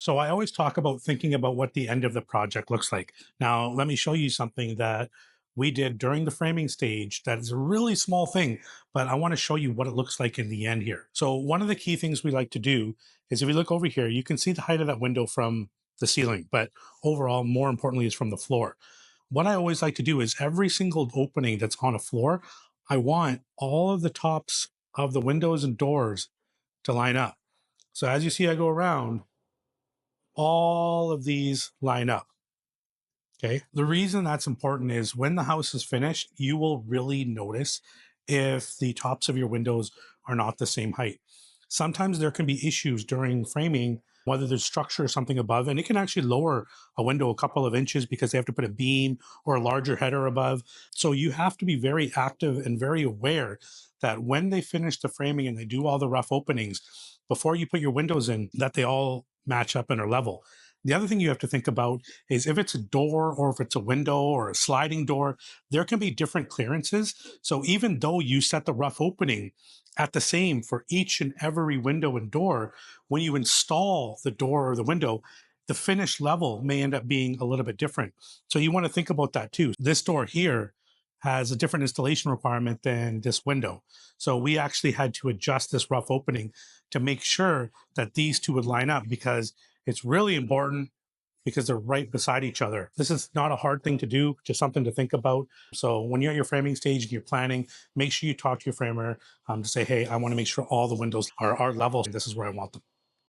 So I always talk about thinking about what the end of the project looks like. Now, let me show you something that we did during the framing stage that is a really small thing, but I want to show you what it looks like in the end here. So one of the key things we like to do is if you look over here, you can see the height of that window from the ceiling, but overall, more importantly, is from the floor. What I always like to do is every single opening that's on a floor, I want all of the tops of the windows and doors to line up. So as you see, I go around, all of these line up. Okay. The reason that's important is when the house is finished, you will really notice if the tops of your windows are not the same height. Sometimes there can be issues during framing, whether there's structure or something above, and it can actually lower a window a couple of inches because they have to put a beam or a larger header above. So you have to be very active and very aware that when they finish the framing and they do all the rough openings, before you put your windows in, that they all match up and are level. The other thing you have to think about is if it's a door or if it's a window or a sliding door, there can be different clearances. So even though you set the rough opening at the same for each and every window and door, when you install the door or the window, the finished level may end up being a little bit different. So you want to think about that too. This door here has a different installation requirement than this window. So we actually had to adjust this rough opening to make sure that these two would line up because it's really important because they're right beside each other. This is not a hard thing to do, just something to think about. So when you're at your framing stage and you're planning, make sure you talk to your framer to say, hey, I want to make sure all the windows are level. This is where I want them.